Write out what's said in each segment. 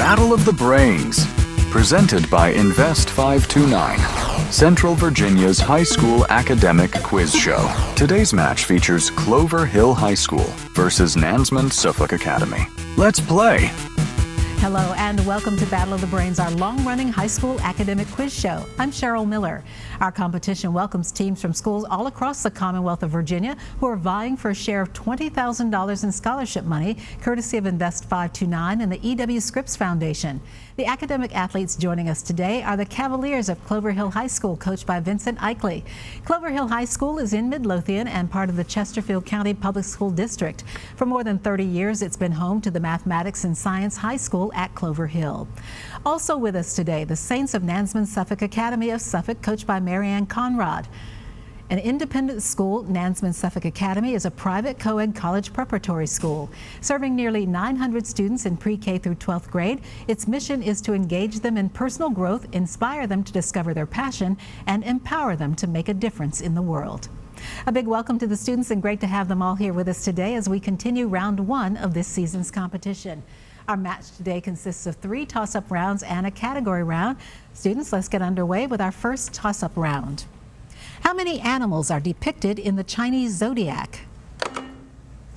Battle of the Brains, presented by Invest 529, Central Virginia's high school academic quiz show. Today's match features Clover Hill High School versus Nansemond-Suffolk Academy. Let's play! Hello and welcome to Battle of the Brains, our long-running high school academic quiz show. I'm Cheryl Miller. Our competition welcomes teams from schools all across the Commonwealth of Virginia who are vying for a share of $20,000 in scholarship money, courtesy of Invest 529 and the E.W. Scripps Foundation. The academic athletes joining us today are the Cavaliers of Clover Hill High School, coached by Vincent Eichley. Clover Hill High School is in Midlothian and part of the Chesterfield County Public School District. For more than 30 years, it's been home to the Mathematics and Science High School at Clover Hill. Also with us today, the Saints of Nansemond-Suffolk Academy of Suffolk, coached by Marianne Conrad. An independent school, Nansemond-Suffolk Academy is a private co-ed college preparatory school. Serving nearly 900 students in pre-K through 12th grade, its mission is to engage them in personal growth, inspire them to discover their passion, and empower them to make a difference in the world. A big welcome to the students, and great to have them all here with us today as we continue round one of this season's competition. Our match today consists of 3 toss-up rounds and a category round. Students, let's get underway with our first toss-up round. How many animals are depicted in the Chinese zodiac?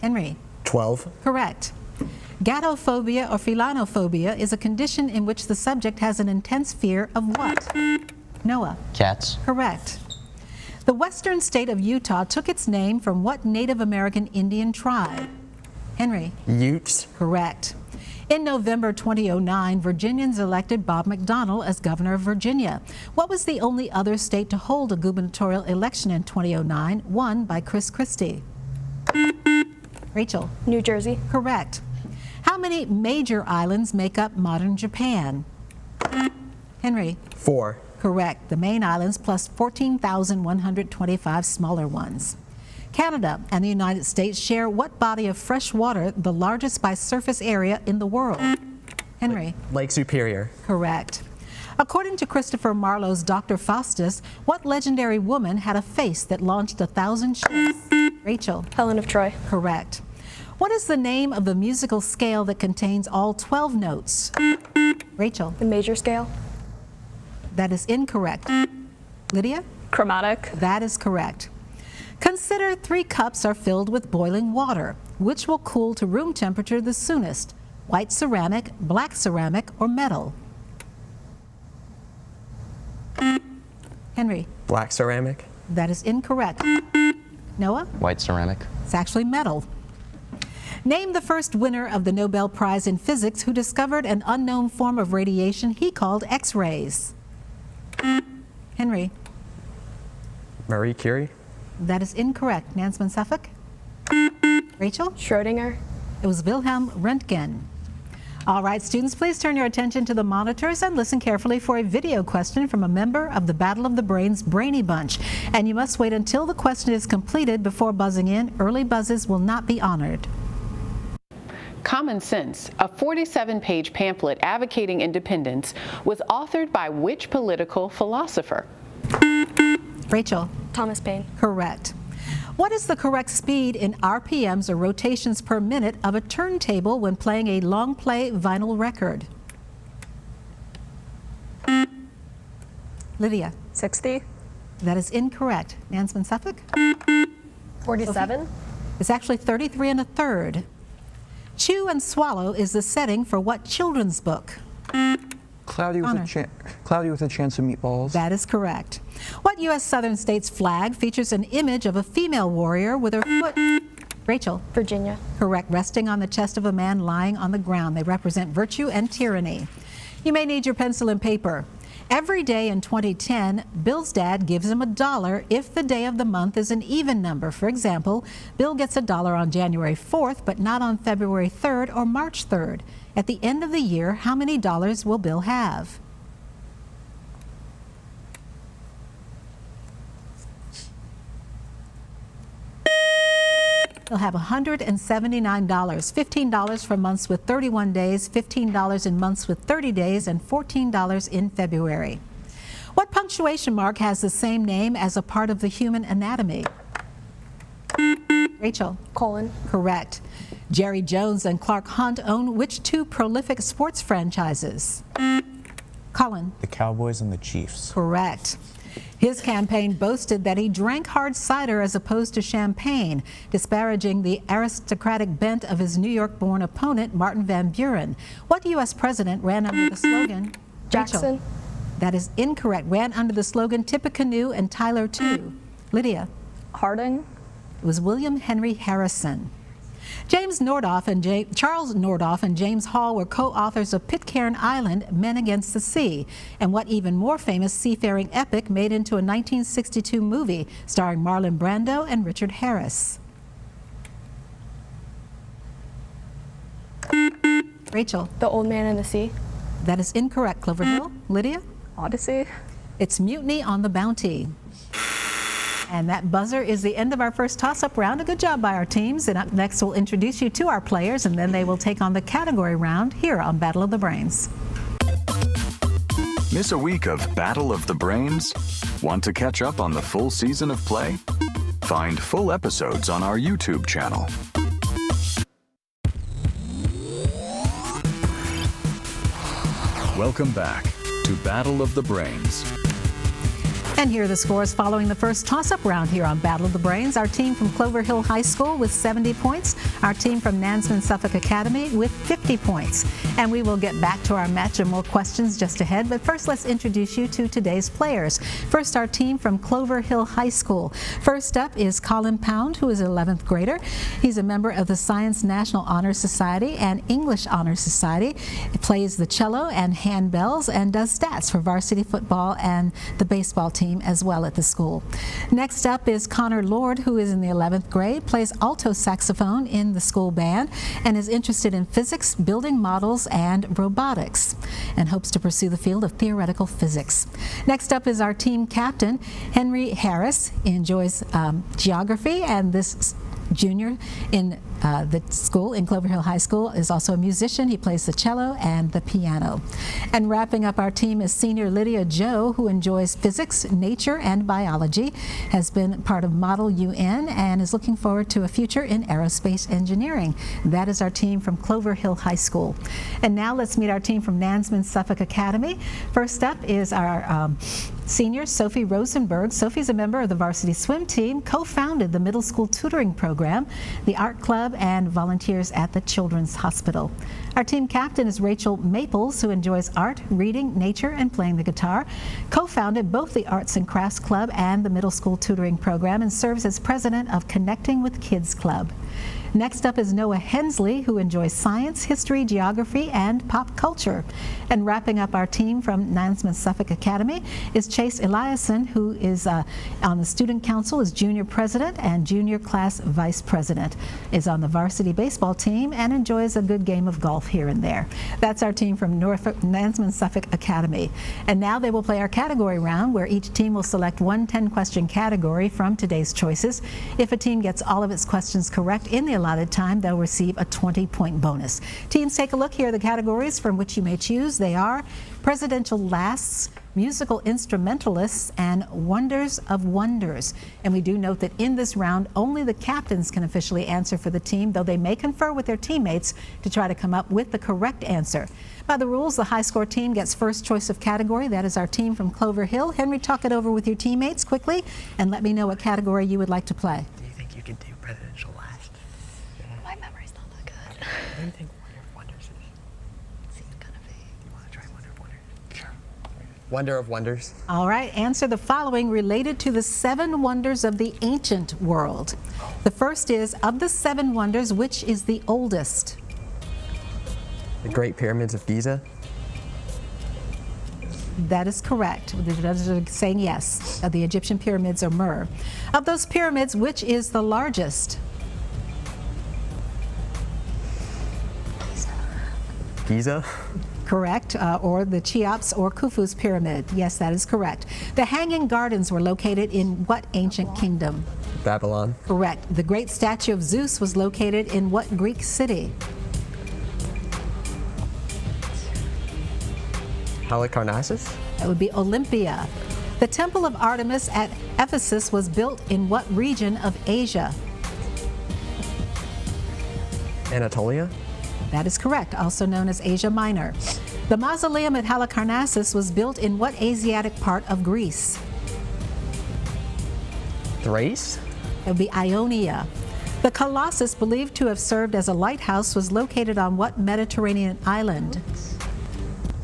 Henry? 12. Correct. Gatophobia or felinophobia is a condition in which the subject has an intense fear of what? Noah? Cats. Correct. The western state of Utah took its name from what Native American Indian tribe? Henry? Utes. Correct. In November 2009, Virginians elected Bob McDonnell as governor of Virginia. What was the only other state to hold a gubernatorial election in 2009, won by Chris Christie? Rachel? New Jersey. Correct. How many major islands make up modern Japan? Henry? 4. Correct. The main islands plus 14,125 smaller ones. Canada and the United States share what body of fresh water, the largest by surface area in the world? Henry? Lake Superior. Correct. According to Christopher Marlowe's Dr. Faustus, what legendary woman had a face that launched 1,000 ships? Rachel? Helen of Troy. Correct. What is the name of the musical scale that contains all 12 notes? Rachel? The major scale. That is incorrect. Lydia? Chromatic. That is correct. Consider 3 cups are filled with boiling water. Which will cool to room temperature the soonest? White ceramic, black ceramic, or metal? Henry? Black ceramic. That is incorrect. Noah? White ceramic. It's actually metal. Name the first winner of the Nobel Prize in Physics who discovered an unknown form of radiation he called X-rays. Henry? Marie Curie. That is incorrect. Nansemond-Suffolk? Rachel? Schrodinger. It was Wilhelm Röntgen. All right, students, please turn your attention to the monitors and listen carefully for a video question from a member of the Battle of the Brains Brainy Bunch. And you must wait until the question is completed before buzzing in. Early buzzes will not be honored. Common Sense, a 47-page pamphlet advocating independence, was authored by which political philosopher? Rachel? Thomas Paine. Correct. What is the correct speed in RPMs or rotations per minute of a turntable when playing a long play vinyl record? Lydia? 60. That is incorrect. Nansemond-Suffolk? 47. It's actually 33 1/3. Chew and Swallow is the setting for what children's book? Cloudy with a Chance of Meatballs. That is correct. What U.S. southern state's flag features an image of a female warrior with her foot? Rachel? Virginia. Correct. Resting on the chest of a man lying on the ground. They represent virtue and tyranny. You may need your pencil and paper. Every day in 2010, Bill's dad gives him $1 if the day of the month is an even number. For example, Bill gets $1 on January 4th, but not on February 3rd or March 3rd. At the end of the year, how many dollars will Bill have? He'll have $179, $15 for months with 31 days, $15 in months with 30 days, and $14 in February. What punctuation mark has the same name as a part of the human anatomy? Rachel? Colon. Correct. Jerry Jones and Clark Hunt own which two prolific sports franchises? Colin. The Cowboys and the Chiefs. Correct. His campaign boasted that he drank hard cider as opposed to champagne, disparaging the aristocratic bent of his New York-born opponent, Martin Van Buren. What U.S. president ran under the slogan? Jackson. Rachel. That is incorrect. Ran under the slogan Tippecanoe and Tyler too. Lydia. Harding. It was William Henry Harrison. Charles Nordhoff and James Hall were co-authors of Pitcairn Island, Men Against the Sea, and what even more famous seafaring epic made into a 1962 movie starring Marlon Brando and Richard Harris. Rachel. The Old Man and the Sea. That is incorrect. Clover Hill. Lydia. Odyssey. It's Mutiny on the Bounty. And that buzzer is the end of our first toss-up round. A good job by our teams. And up next, we'll introduce you to our players, and then they will take on the category round here on Battle of the Brains. Miss a week of Battle of the Brains? Want to catch up on the full season of play? Find full episodes on our YouTube channel. Welcome back to Battle of the Brains. And here are the scores following the first toss-up round here on Battle of the Brains. Our team from Clover Hill High School with 70 points. Our team from Nansemond-Suffolk Academy with 50 points. And we will get back to our match and more questions just ahead. But first, let's introduce you to today's players. First, our team from Clover Hill High School. First up is Colin Pound, who is an 11th grader. He's a member of the Science National Honor Society and English Honor Society. He plays the cello and handbells and does stats for varsity football and the baseball team as well at the school. Next up is Connor Lord, who is in the 11th grade, plays alto saxophone in the school band, and is interested in physics, building models, and robotics, and hopes to pursue the field of theoretical physics. Next up is our team captain, Henry Harris. He enjoys geography, and this junior in the school in Clover Hill High School is also a musician. He plays the cello and the piano. And wrapping up our team is senior Lydia Joe, who enjoys physics, nature, and biology, has been part of Model UN, and is looking forward to a future in aerospace engineering. That is our team from Clover Hill High School. And now let's meet our team from Nansemond-Suffolk Academy. First up is our senior Sophie Rosenberg. Sophie's a member of the varsity swim team, co-founded the middle school tutoring program, the art club, and volunteers at the Children's Hospital. Our team captain is Rachel Maples, who enjoys art, reading, nature, and playing the guitar. Co-founded both the Arts and Crafts Club and the middle school tutoring program, and serves as president of Connecting with Kids Club. Next up is Noah Hensley, who enjoys science, history, geography, and pop culture. And wrapping up our team from Nansemond-Suffolk Academy is Chase Eliason, who is on the student council as junior president and junior class vice president, is on the varsity baseball team, and enjoys a good game of golf here and there. That's our team from Nansemond-Suffolk Academy. And now they will play our category round, where each team will select one 10-question category from today's choices. If a team gets all of its questions correct in the allotted time, they'll receive a 20-point bonus. Teams, take a look. Here are the categories from which you may choose. They are presidential lasts, musical instrumentalists, and wonders of wonders. And we do note that in this round, only the captains can officially answer for the team, though they may confer with their teammates to try to come up with the correct answer. By the rules, the high score team gets first choice of category. That is our team from Clover Hill. Henry, talk it over with your teammates quickly and let me know what category you would like to play. Do you think you can do presidential last? My memory's not that good. What do you think Wonder of Wonders is? Seems kind of vague. You want to try Wonder of Wonders? Sure. Wonder of Wonders. All right, answer the following related to the 7 wonders of the ancient world. The first is, of the 7 wonders, which is the oldest? The Great Pyramids of Giza. That is correct. The judges are saying yes. The Egyptian pyramids are Mur. Of those pyramids, which is the largest? Giza. Correct. Or the Cheops or Khufu's pyramid. Yes, that is correct. The Hanging Gardens were located in what ancient kingdom? Babylon. Correct. The great statue of Zeus was located in what Greek city? Halicarnassus. That would be Olympia. The Temple of Artemis at Ephesus was built in what region of Asia? Anatolia? That is correct, also known as Asia Minor. The mausoleum at Halicarnassus was built in what Asiatic part of Greece? Thrace? It would be Ionia. The Colossus, believed to have served as a lighthouse, was located on what Mediterranean island?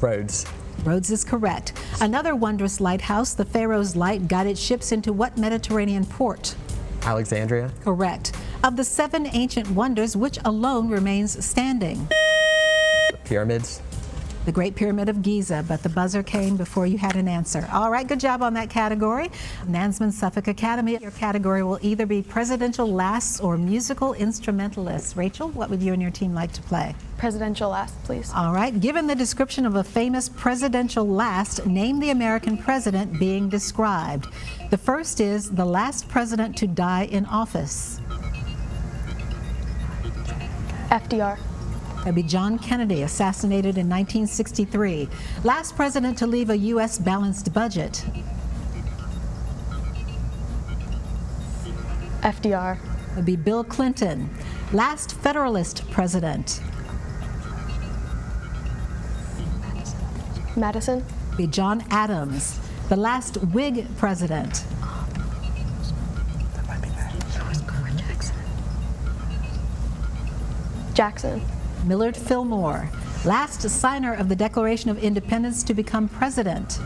Rhodes. Rhodes is correct. Another wondrous lighthouse, the Pharaoh's Light, guided ships into what Mediterranean port? Alexandria? Correct. Of the 7 ancient wonders, which alone remains standing? Pyramids? The Great Pyramid of Giza, but the buzzer came before you had an answer. All right, good job on that category. Nansemond-Suffolk Academy, your category will either be presidential lasts or musical instrumentalists. Rachel, what would you and your team like to play? Presidential last, please. All right, given the description of a famous presidential last, name the American president being described. The first is the last president to die in office. FDR. That'd be John Kennedy, assassinated in 1963. Last president to leave a U.S. balanced budget. FDR. That'd be Bill Clinton. Last Federalist president. Madison. That'd be John Adams. The last Whig president. Jackson. Millard Fillmore. Last signer of the Declaration of Independence to become president.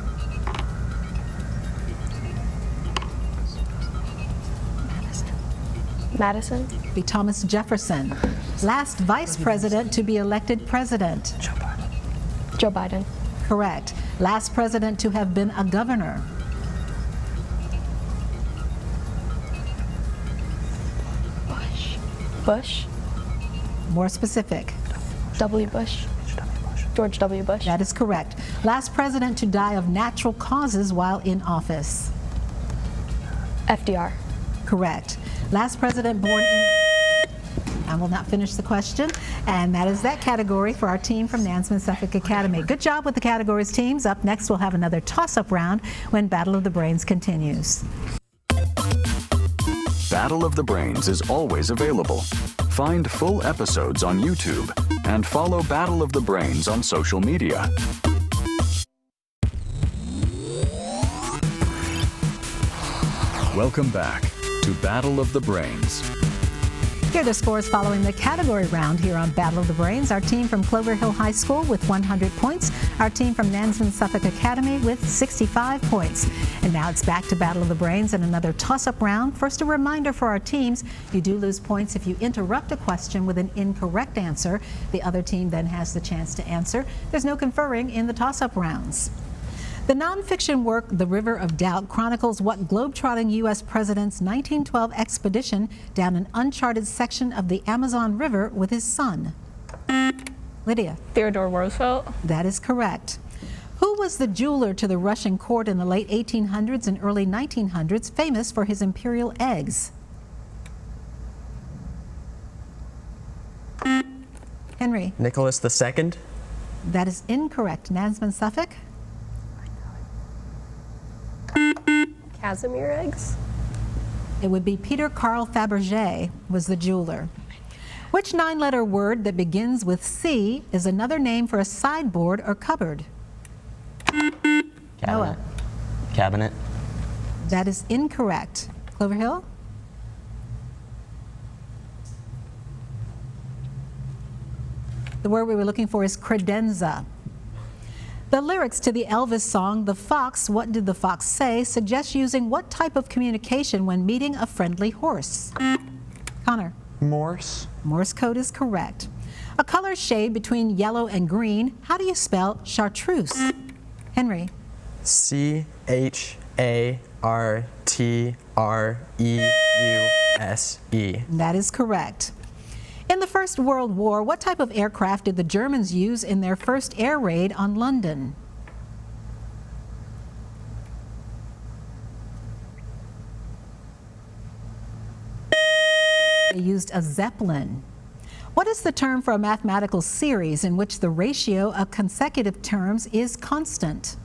Madison. Be Thomas Jefferson. Last vice president to be elected president. Joe Biden. Correct. Last president to have been a governor. Bush. More specific. W. Bush. George W. Bush. That is correct. Last president to die of natural causes while in office. FDR. Correct. Last president born in... I will not finish the question. And that is that category for our team from Nansemond-Suffolk Academy. Good job with the categories teams. Up next, we'll have another toss-up round when Battle of the Brains continues. Battle of the Brains is always available. Find full episodes on YouTube and follow Battle of the Brains on social media. Welcome back to Battle of the Brains. Here are the scores following the category round here on Battle of the Brains. Our team from Clover Hill High School with 100 points. Our team from Nansemond-Suffolk Academy with 65 points. And now it's back to Battle of the Brains and another toss-up round. First, a reminder for our teams, you do lose points if you interrupt a question with an incorrect answer. The other team then has the chance to answer. There's no conferring in the toss-up rounds. The nonfiction work, The River of Doubt, chronicles what globetrotting U.S. president's 1912 expedition down an uncharted section of the Amazon River with his son. Lydia. Theodore Roosevelt. That is correct. Who was the jeweler to the Russian court in the late 1800s and early 1900s, famous for his imperial eggs? Henry. Nicholas II? That is incorrect. Nansemond-Suffolk. Casimir eggs. It would be Peter Carl Fabergé was the jeweler. Which 9-letter word that begins with C is another name for a sideboard or cupboard? Noah. Cabinet. That is incorrect. Clover Hill? The word we were looking for is credenza. The lyrics to the Elvis song, The Fox, What Did the Fox Say, suggest using what type of communication when meeting a friendly horse? Connor. Morse. Morse code is correct. A color shade between yellow and green. How do you spell chartreuse? Henry. C-H-A-R-T-R-E-U-S-E. That is correct. In the First World War, what type of aircraft did the Germans use in their first air raid on London? They used a Zeppelin. What is the term for a mathematical series in which the ratio of consecutive terms is constant?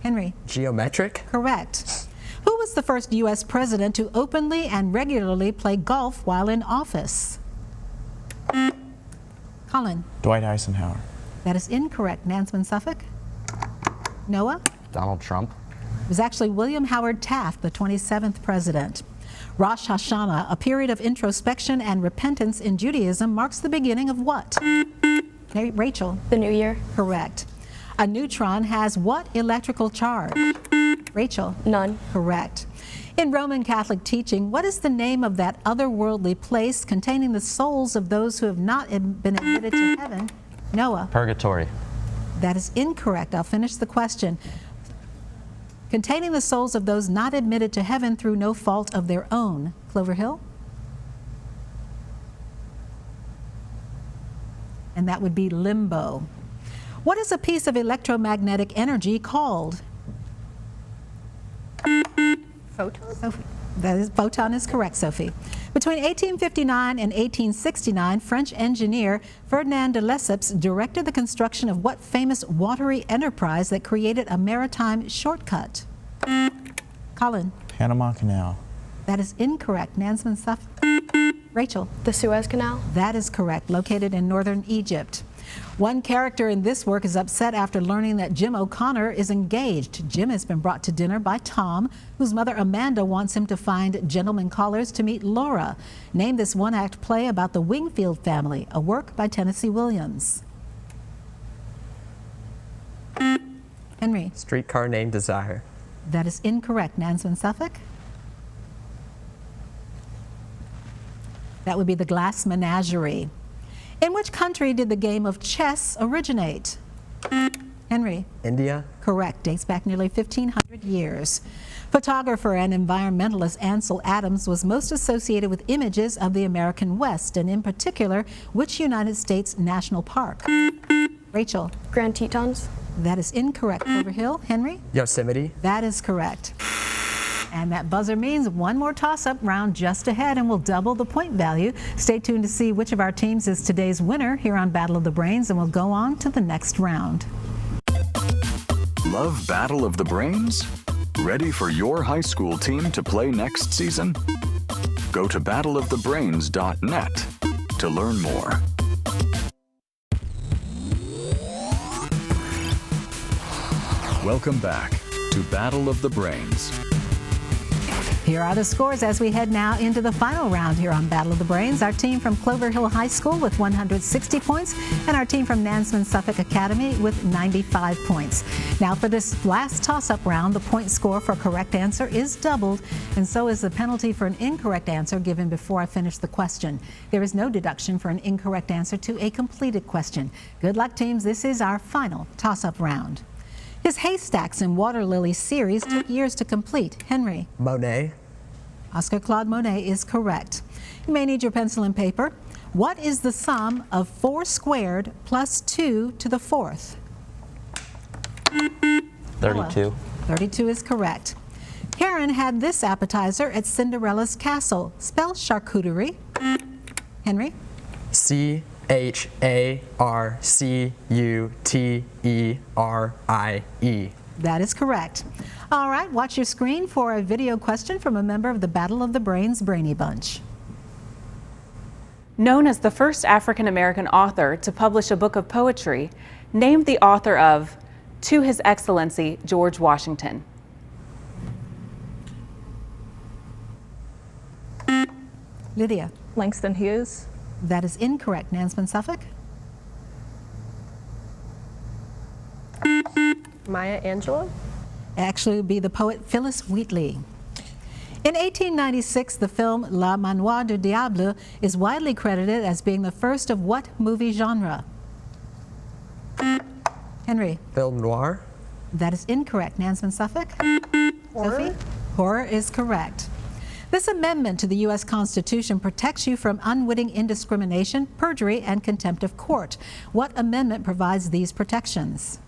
Henry. Geometric? Correct. Who was the first U.S. president to openly and regularly play golf while in office? Colin. Dwight Eisenhower. That is incorrect. Nansemond-Suffolk. Noah. Donald Trump. It was actually William Howard Taft, the 27th president. Rosh Hashanah, a period of introspection and repentance in Judaism, marks the beginning of what? Rachel. The New Year. Correct. A neutron has what electrical charge? Rachel. None. Correct. In Roman Catholic teaching, what is the name of that otherworldly place containing the souls of those who have not been admitted to heaven? Noah. Purgatory. That is incorrect. I'll finish the question. Containing the souls of those not admitted to heaven through no fault of their own. Clover Hill? And that would be limbo. What is a piece of electromagnetic energy called? Photon. Sophie. That is, photon is correct, Sophie. Between 1859 and 1869, French engineer Ferdinand de Lesseps directed the construction of what famous watery enterprise that created a maritime shortcut? Colin. Panama Canal. That is incorrect. Nansemond-Suffolk. Rachel. The Suez Canal. That is correct. Located in northern Egypt. One character in this work is upset after learning that Jim O'Connor is engaged. Jim has been brought to dinner by Tom, whose mother Amanda wants him to find gentlemen callers to meet Laura. Name this one-act play about the Wingfield family, a work by Tennessee Williams. Henry. Streetcar Named Desire. That is incorrect. Nansemond-Suffolk. That would be The Glass Menagerie. In which country did the game of chess originate? Henry. India. Correct. Dates back nearly 1,500 years. Photographer and environmentalist Ansel Adams was most associated with images of the American West, and in particular, which United States national park? Rachel. Grand Tetons. That is incorrect. Clover Hill. Henry. Yosemite. That is correct. And that buzzer means one more toss-up round just ahead, and we'll double the point value. Stay tuned to see which of our teams is today's winner here on Battle of the Brains, and we'll go on to the next round. Love Battle of the Brains? Ready for your high school team to play next season? Go to battleofthebrains.net to learn more. Welcome back to Battle of the Brains. Here are the scores as we head now into the final round here on Battle of the Brains. Our team from Clover Hill High School with 160 points, and our team from Nansemond-Suffolk Academy with 95 points. Now for this last toss-up round, the point score for a correct answer is doubled, and so is the penalty for an incorrect answer given before I finish the question. There is no deduction for an incorrect answer to a completed question. Good luck, teams. This is our final toss-up round. His Haystacks and Water Lilies series took years to complete. Henry. Monet. Oscar Claude Monet is correct. You may need your pencil and paper. What is the sum of 4 squared plus 2 to the 4th? 32. 32 is correct. Karen had this appetizer at Cinderella's castle. Spell charcuterie. Henry. CHARCUTERIE. That is correct. All right, watch your screen for a video question from a member of the Battle of the Brains Brainy Bunch. Known as the first African-American author to publish a book of poetry, named the author of To His Excellency George Washington. Lydia. Langston Hughes. That is incorrect. Nansemond-Suffolk. Maya Angelou. Actually, it would be the poet Phyllis Wheatley. In 1896, the film La Manoir du Diable is widely credited as being the first of what movie genre? Henry. Film noir. That is incorrect. Nansemond-Suffolk. Sophie. Horror is correct. This amendment to the U.S. Constitution protects you from unwitting indiscrimination, perjury, and contempt of court. What amendment provides these protections?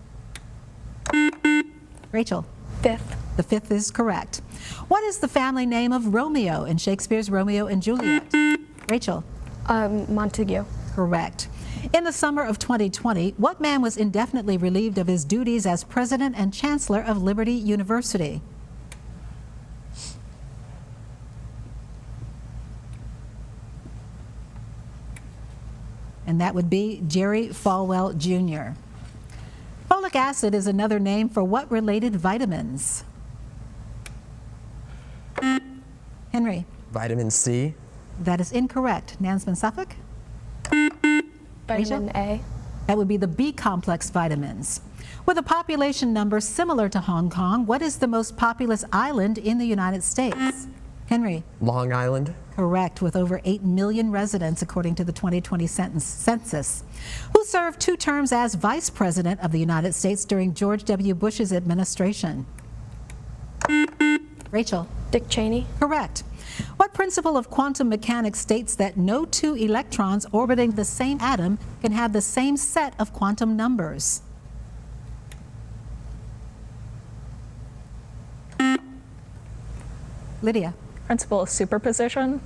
Rachel. 5th. The 5th is correct. What is the family name of Romeo in Shakespeare's Romeo and Juliet? Rachel. Montague. Correct. In the summer of 2020, what man was indefinitely relieved of his duties as president and chancellor of Liberty University? And that would be Jerry Falwell Jr. Folic acid is another name for what related vitamins? Henry. Vitamin C. That is incorrect. Nansemond-Suffolk? Vitamin A. That would be the B complex vitamins. With a population number similar to Hong Kong, what is the most populous island in the United States? Henry. Long Island. Correct, with over 8 million residents according to the 2020 census. Who served 2 terms as Vice President of the United States during George W. Bush's administration? Rachel. Dick Cheney. Correct. What principle of quantum mechanics states that no 2 electrons orbiting the same atom can have the same set of quantum numbers? Lydia. Principle of superposition.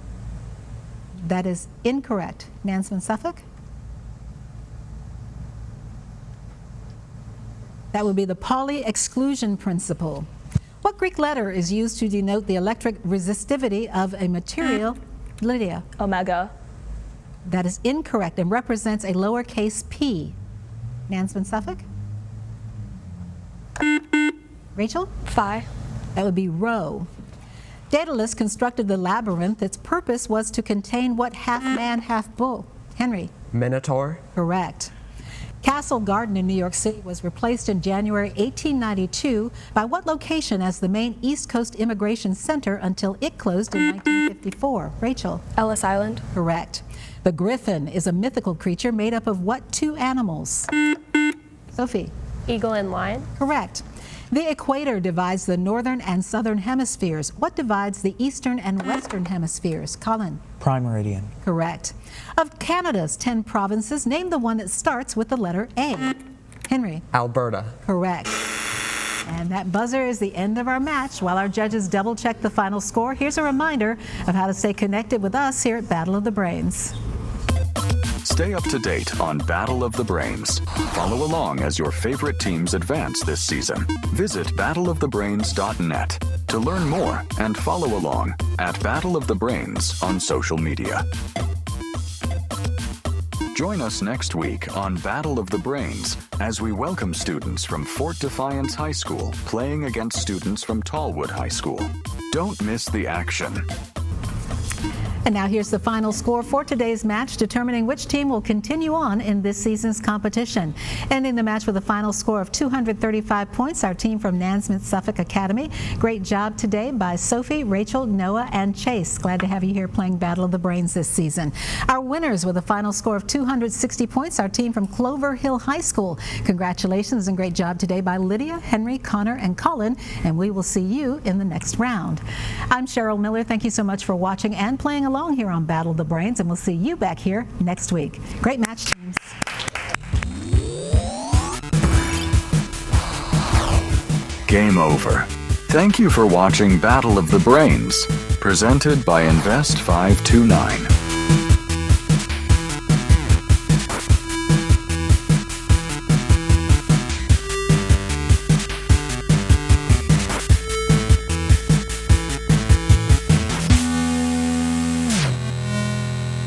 That is incorrect. Nansemond-Suffolk? That would be the Pauli exclusion principle. What Greek letter is used to denote the electric resistivity of a material? Lydia. Omega. That is incorrect and represents a lowercase p. Nansemond-Suffolk? Rachel? Phi. That would be rho. Daedalus constructed the labyrinth. Its purpose was to contain what half man, half bull? Henry? Minotaur. Correct. Castle Garden in New York City was replaced in January 1892 by what location as the main East Coast immigration center until it closed in 1954? Rachel? Ellis Island. Correct. The griffin is a mythical creature made up of what 2 animals? Sophie? Eagle and lion. Correct. The equator divides the northern and southern hemispheres. What divides the eastern and western hemispheres? Colin? Prime meridian. Correct. Of Canada's 10 provinces, name the one that starts with the letter A. Henry? Alberta. Correct. And that buzzer is the end of our match. While our judges double check the final score, here's a reminder of how to stay connected with us here at Battle of the Brains. Stay up to date on Battle of the Brains. Follow along as your favorite teams advance this season. Visit battleofthebrains.net to learn more and follow along at Battle of the Brains on social media. Join us next week on Battle of the Brains as we welcome students from Fort Defiance High School playing against students from Tallwood High School. Don't miss the action. And now here's the final score for today's match, determining which team will continue on in this season's competition. Ending the match with a final score of 235 points, our team from Nansemond-Suffolk Academy. Great job today by Sophie, Rachel, Noah, and Chase. Glad to have you here playing Battle of the Brains this season. Our winners with a final score of 260 points, our team from Clover Hill High School. Congratulations and great job today by Lydia, Henry, Connor, and Colin, and we will see you in the next round. I'm Cheryl Miller. Thank you so much for watching and playing along here on Battle of the Brains, and we'll see you back here next week. Great match, teams. Game over. Thank you for watching Battle of the Brains, presented by Invest 529.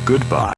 Goodbye.